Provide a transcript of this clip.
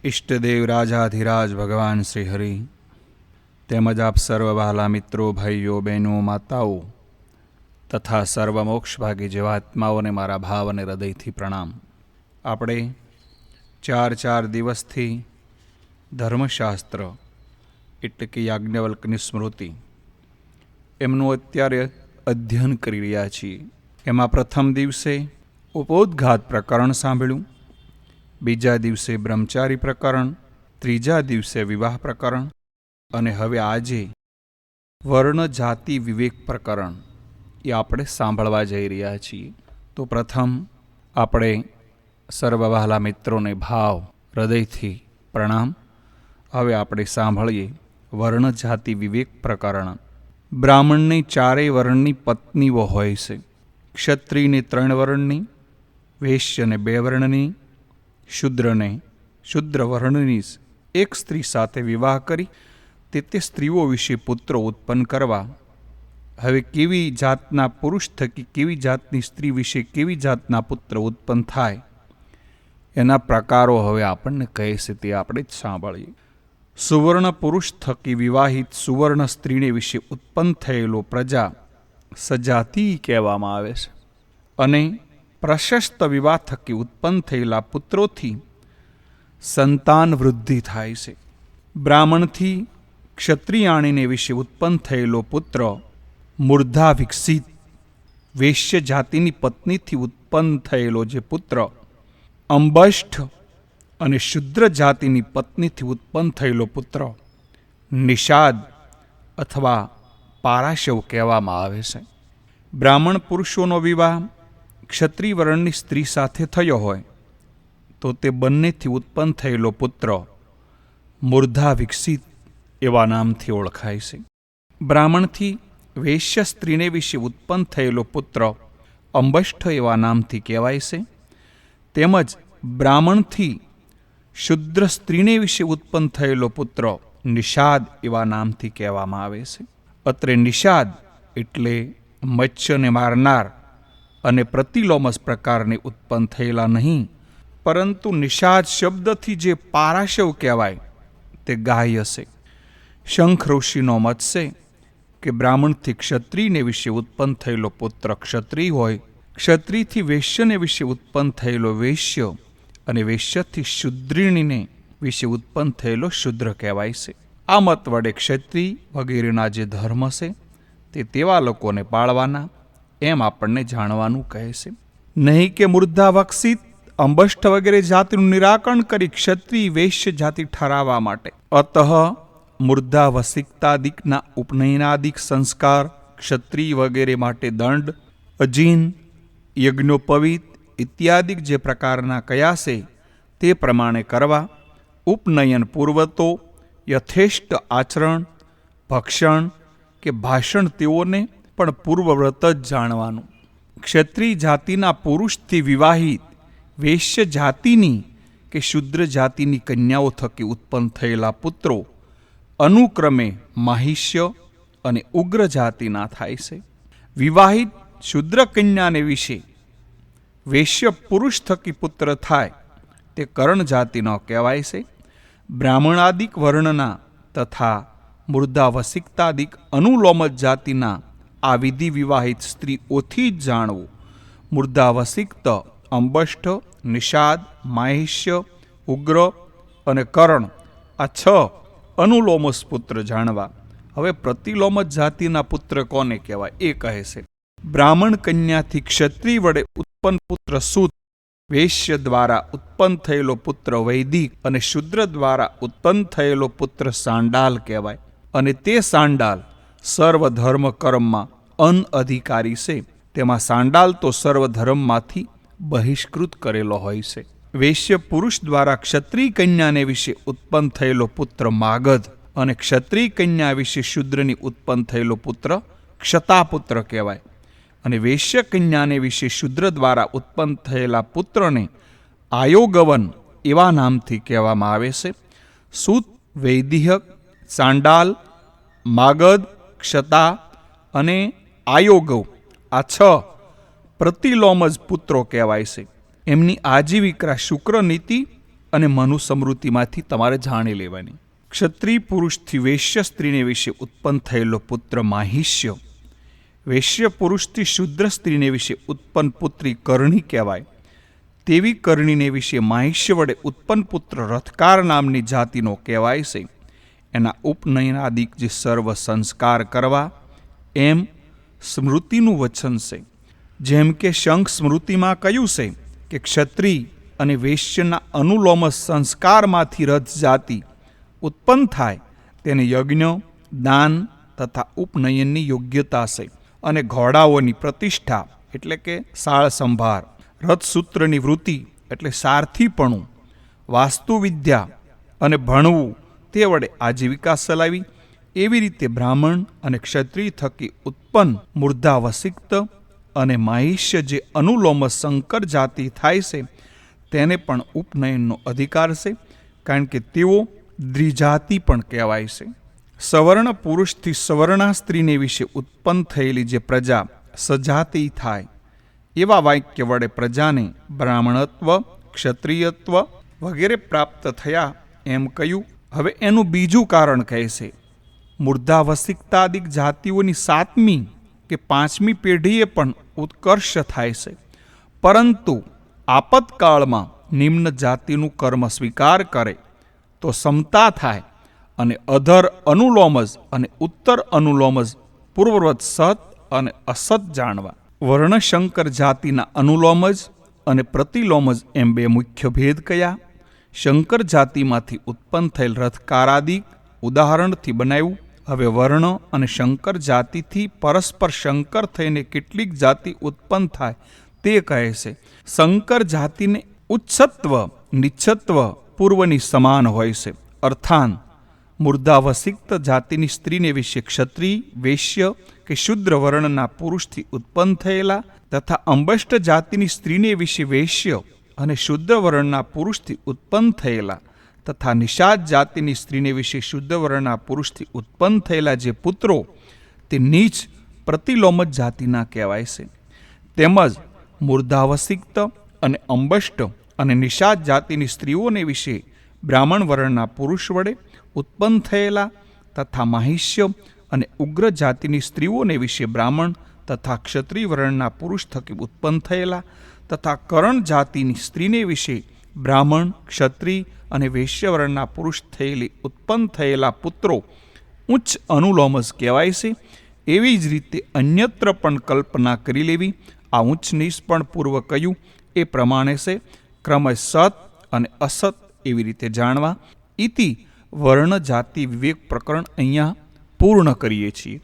इष्टदेव राजाधिराज भगवान श्री हरि તેમજ આપ સર્વ વહાલા મિત્રો, ભાઈઓ, બહેનો, માતાઓ તથા સર્વ મોક્ષભાગી જીવાત્માઓને મારા ભાવ અને હૃદયથી પ્રણામ. આપણે ચાર દિવસથી ધર્મશાસ્ત્ર એટલે કે યાજ્ઞવલ્કની સ્મૃતિ એમનું અત્યારે અધ્યયન કરી રહ્યા છીએ. એમાં પ્રથમ દિવસે ઉપોદ્ઘાત પ્રકરણ સાંભળ્યું, બીજા દિવસે બ્રહ્મચારી પ્રકરણ, ત્રીજા દિવસે વિવાહ પ્રકરણ અને હવે આજે વર્ણ જાતિ વિવેક પ્રકરણ એ આપણે સાંભળવા જઈ રહ્યા છીએ. તો પ્રથમ આપણે સર્વ વહાલા મિત્રોને ભાવ હૃદયથી પ્રણામ. હવે આપણે સાંભળીએ વર્ણ જાતિ વિવેક પ્રકરણ. બ્રાહ્મણની ચારેય વર્ણની પત્નીઓ હોય છે. ક્ષત્રિયને 3 વર્ણની, વૈશ્યને 2 વર્ણની, શુદ્રને શુદ્ર વર્ણની એક સ્ત્રી સાથે વિવાહ કરી તે સ્ત્રીઓ વિશે પુત્રો ઉત્પન્ન કરવા. હવે કેવી જાતના પુરુષ થકી કેવી જાતની સ્ત્રી વિશે કેવી જાતના પુત્ર ઉત્પન્ન થાય એના પ્રકારો હવે આપણને કહે છે, તે આપણે જ સાંભળીએ. સુવર્ણ પુરુષ થકી વિવાહિત સુવર્ણ સ્ત્રીને વિશે ઉત્પન્ન થયેલો પ્રજા સજાતિ કહેવામાં આવે છે. અને પ્રશસ્ત વિવાહ થકી ઉત્પન્ન થયેલા પુત્રોથી સંતાન વૃદ્ધિ થાય છે. બ્રાહ્મણથી ક્ષત્રિયાણીને વિશે ઉત્પન્ન થયેલો પુત્ર મૂર્ધા વિકસિત, વૈશ્ય જાતિની પત્નીથી ઉત્પન્ન થયેલો જે પુત્ર અંબષ્ઠ અને શુદ્ર જાતિની પત્નીથી ઉત્પન્ન થયેલો પુત્ર નિષાદ અથવા પારાશવ કહેવામાં આવે છે. બ્રાહ્મણ પુરુષોનો વિવાહ ક્ષત્રિય વર્ણની સ્ત્રી સાથે થયો હોય તો તે બંનેથી ઉત્પન્ન થયેલો પુત્ર મૂર્ધા વિકસિત એવા નામથી ઓળખાય છે. બ્રાહ્મણથી વૈશ્ય સ્ત્રીને વિશે ઉત્પન્ન થયેલો પુત્ર અંબષ્ઠ એવા નામથી કહેવાય છે. તેમજ બ્રાહ્મણથી શુદ્ર સ્ત્રીને વિશે ઉત્પન્ન થયેલો પુત્ર નિષાદ એવા નામથી કહેવામાં આવે છે. અત્રે નિષાદ એટલે મત્સ્યને મારનાર અને પ્રતિલોમસ પ્રકારને ઉત્પન્ન થયેલા નહીં, પરંતુ નિષાદ શબ્દથી જે પારાશવ કહેવાય તે ગાય છે. શંખ ઋષિનો મત છે કે બ્રાહ્મણથી ક્ષત્રિયને વિશે ઉત્પન્ન થયેલો પુત્ર ક્ષત્રિય હોય, ક્ષત્રિયથી વૈશ્યને વિશે ઉત્પન્ન થયેલો વૈશ્ય અને વૈશ્યથી શુદ્રિણીને વિશે ઉત્પન્ન થયેલો શુદ્ર કહેવાય છે. આ મત વડે ક્ષત્રિય વગેરેના જે ધર્મ છે તે તેવા લોકોને પાળવાના એમ આપણને જાણવાનું કહે છે. નહીં કે મૂર્ધા વક્ષિત અંબષ્ઠ વગેરે જાતિનું નિરાકરણ કરી ક્ષત્રિય વૈશ્ય જાતિ ઠરાવવા માટે. અતઃ મૂર્ધા વસિકતાદિકના ઉપનયનાદિક સંસ્કાર ક્ષત્રિય વગેરે માટે દંડ, અજીન, યજ્ઞોપવિત ઇત્યાદિક જે પ્રકારના કયા છે તે પ્રમાણે કરવા. ઉપનયન પૂર્વતો યથેષ્ટ આચરણ, ભક્ષણ કે ભાષણ તેઓને પણ પૂર્વવ્રત જ જાણવાનું. ક્ષત્રિય જાતિના પુરુષથી વિવાહિત વૈશ્ય જાતિની કે શુદ્ર જાતિની કન્યાઓ થકી ઉત્પન્ન થયેલા પુત્રો અનુક્રમે માહિષ્ય અને ઉગ્ર જાતિના થાય છે. વિવાહિત શુદ્ર કન્યાને વિશે વૈશ્ય પુરુષ થકી પુત્ર થાય તે કરણ જાતિનો કહેવાય છે. બ્રાહ્મણાદિક વર્ણના તથા મૂર્ધા વસિકતાદિક અનુલોમજ જાતિના આ વિધિ વિવાહિત સ્ત્રીઓથી જ જાણવું. મૂર્ધા વસિક્ત, અંબષ્ઠ, નિષાદ, માહિષ્ય, ઉગ્ર અને કરણ આ 6 અનુલોમસ પુત્ર જાણવા. હવે પ્રતિલોમસ જાતિના પુત્ર કોને કહેવાય એ કહે છે. બ્રાહ્મણ કન્યાથી ક્ષત્રિય વડે ઉત્પન્ન પુત્ર સૂત, વૈશ્ય દ્વારા ઉત્પન્ન થયેલો પુત્ર વૈદિક અને શુદ્ર દ્વારા ઉત્પન્ન થયેલો પુત્ર સાંડાલ કહેવાય. અને તે સાંડાલ સર્વ ધર્મ કર્મમાં અનઅધિકારી છે. તેમાં સાંડાલ તો સર્વ ધર્મમાંથી બહિષ્કૃત કરેલો હોય છે. વૈશ્ય પુરુષ દ્વારા ક્ષત્રિય કન્યાને વિશે ઉત્પન્ન થયેલો પુત્ર માગધ અને ક્ષત્રિય કન્યા વિશે શુદ્રની ઉત્પન્ન થયેલો પુત્ર ક્ષતાપુત્ર કહેવાય. અને વૈશ્ય કન્યાને વિશે શુદ્ર દ્વારા ઉત્પન્ન થયેલા પુત્રને આયોગવન એવા નામથી કહેવામાં આવે છે. સૂત, વૈદિહક, સાંડાલ, માગધ, ક્ષતા અને આયોગવ આ 6 પ્રતિલોમજ પુત્રો કહેવાય છે. એમની આજીવિકા શુક્ર નીતિ અને મનુ સમૃદ્ધિમાંથી તમારે જાણી લેવાની. ક્ષત્રિય પુરુષથી વૈશ્ય સ્ત્રીને વિશે ઉત્પન્ન થયેલો પુત્ર માહિષ્ય, વૈશ્ય પુરુષથી શુદ્ર સ્ત્રીને વિશે ઉત્પન્ન પુત્રી કર્ણી કહેવાય. તેવી કર્ણીને વિશે માહિષ્ય વડે ઉત્પન્ન પુત્ર રથકાર નામની જાતિનો કહેવાય છે. એના ઉપનયનાદિક જે સર્વ સંસ્કાર કરવા એમ સ્મૃતિનું વચન છે. જેમ કે શંખ સ્મૃતિમાં કહ્યું છે કે ક્ષત્રિય અને વૈશ્યના અનુલોમ સંસ્કારમાંથી રથ જાતિ ઉત્પન્ન થાય તેને યજ્ઞ, દાન તથા ઉપનયનની યોગ્યતા છે. અને ઘોડાઓની પ્રતિષ્ઠા એટલે કે સાળ સંભાર, રથસૂત્રની વૃત્તિ એટલે સારથીપણું, વાસ્તુવિદ્યા અને ભણવું તે વડે આજીવિકા ચલાવી. એવી રીતે બ્રાહ્મણ અને ક્ષત્રિય થકી ઉત્પન્ન મૂર્ધાવસિક્ત અને માહિષ્ય જે અનુલોમ સંકર જાતિ થાય છે તેને પણ ઉપનયનનો અધિકાર છે, કારણ કે તેઓ દ્વિજાતિ પણ કહેવાય છે. સવર્ણ પુરુષથી સવર્ણા સ્ત્રીને વિશે ઉત્પન્ન થયેલી જે પ્રજા સજાતિ થાય એવા વાક્ય વડે પ્રજાને બ્રાહ્મણત્વ, ક્ષત્રિયત્વ વગેરે પ્રાપ્ત થયા એમ કહ્યું. હવે એનું બીજું કારણ કહે છે. મૂર્ધાવસિકતાદિક જાતિઓની 7મી કે 5મી પેઢીએ પણ ઉત્કર્ષ થાય છે, પરંતુ આપતકાળમાં નિમ્ન જાતિનું કર્મ સ્વીકાર કરે તો સમતા થાય અને અધર અનુલોમજ અને ઉત્તર અનુલોમજ પૂર્વવત સત અને અસત જાણવા. વર્ણશંકર જાતિના અનુલોમજ અને પ્રતિલોમજ એમ 2 મુખ્ય ભેદ કયા? શંકર જાતિમાંથી ઉત્પન્ન થયેલ રથકારાદિક ઉદાહરણથી બનાવ્યું. હવે વર્ણ અને શંકર જાતિથી પરસ્પર શંકર થઈને કેટલીક જાતિ ઉત્પન્ન થાય તે કહે છે. શંકર જાતિને ઉચ્છત્વ નિચ્છત્વ પૂર્વની સમાન હોય છે. અર્થાન મૂર્ધાવસિક્ત જાતિની સ્ત્રીને વિશે ક્ષત્રિય, વૈશ્ય કે શુદ્ર વર્ણના પુરુષથી ઉત્પન્ન થયેલા તથા અંબષ્ટ જાતિની સ્ત્રીને વિશે વૈશ્ય અને શુદ્ર વર્ણના પુરુષથી ઉત્પન્ન થયેલા તથા નિષાદ જાતિની સ્ત્રીને વિશે શુદ્ધ વર્ણના પુરુષથી ઉત્પન્ન થયેલા જે પુત્રો તે નીચ પ્રતિલોમજ જાતિના કહેવાય છે. તેમજ મૂર્ધાવસિક્ત અને અંબષ્ટ અને નિષાદ જાતિની સ્ત્રીઓને વિશે બ્રાહ્મણ વર્ણના પુરુષ વડે ઉત્પન્ન થયેલા તથા માહિષ્ય અને ઉગ્ર જાતિની સ્ત્રીઓને વિશે બ્રાહ્મણ તથા ક્ષત્રિય વર્ણના પુરુષ થકી ઉત્પન્ન થયેલા તથા કરણ જાતિની સ્ત્રીને વિશે બ્રાહ્મણ, ક્ષત્રિય અને વૈશ્ય વર્ણના પુરુષ થયેલી ઉત્પન્ન થયેલા પુત્રો ઉચ્ચ અનુલોમજ કહેવાય છે. એવી જ રીતે અન્યત્ર પણ કલ્પના કરી લેવી. આ ઉચ્ચ નીચ પણ પૂર્વ કહ્યું એ પ્રમાણે છે. ક્રમશ સત અને અસત એવી રીતે જાણવા. ઇતિ વર્ણ જાતિ વિવેક પ્રકરણ અહીંયા પૂર્ણ કરીએ છીએ.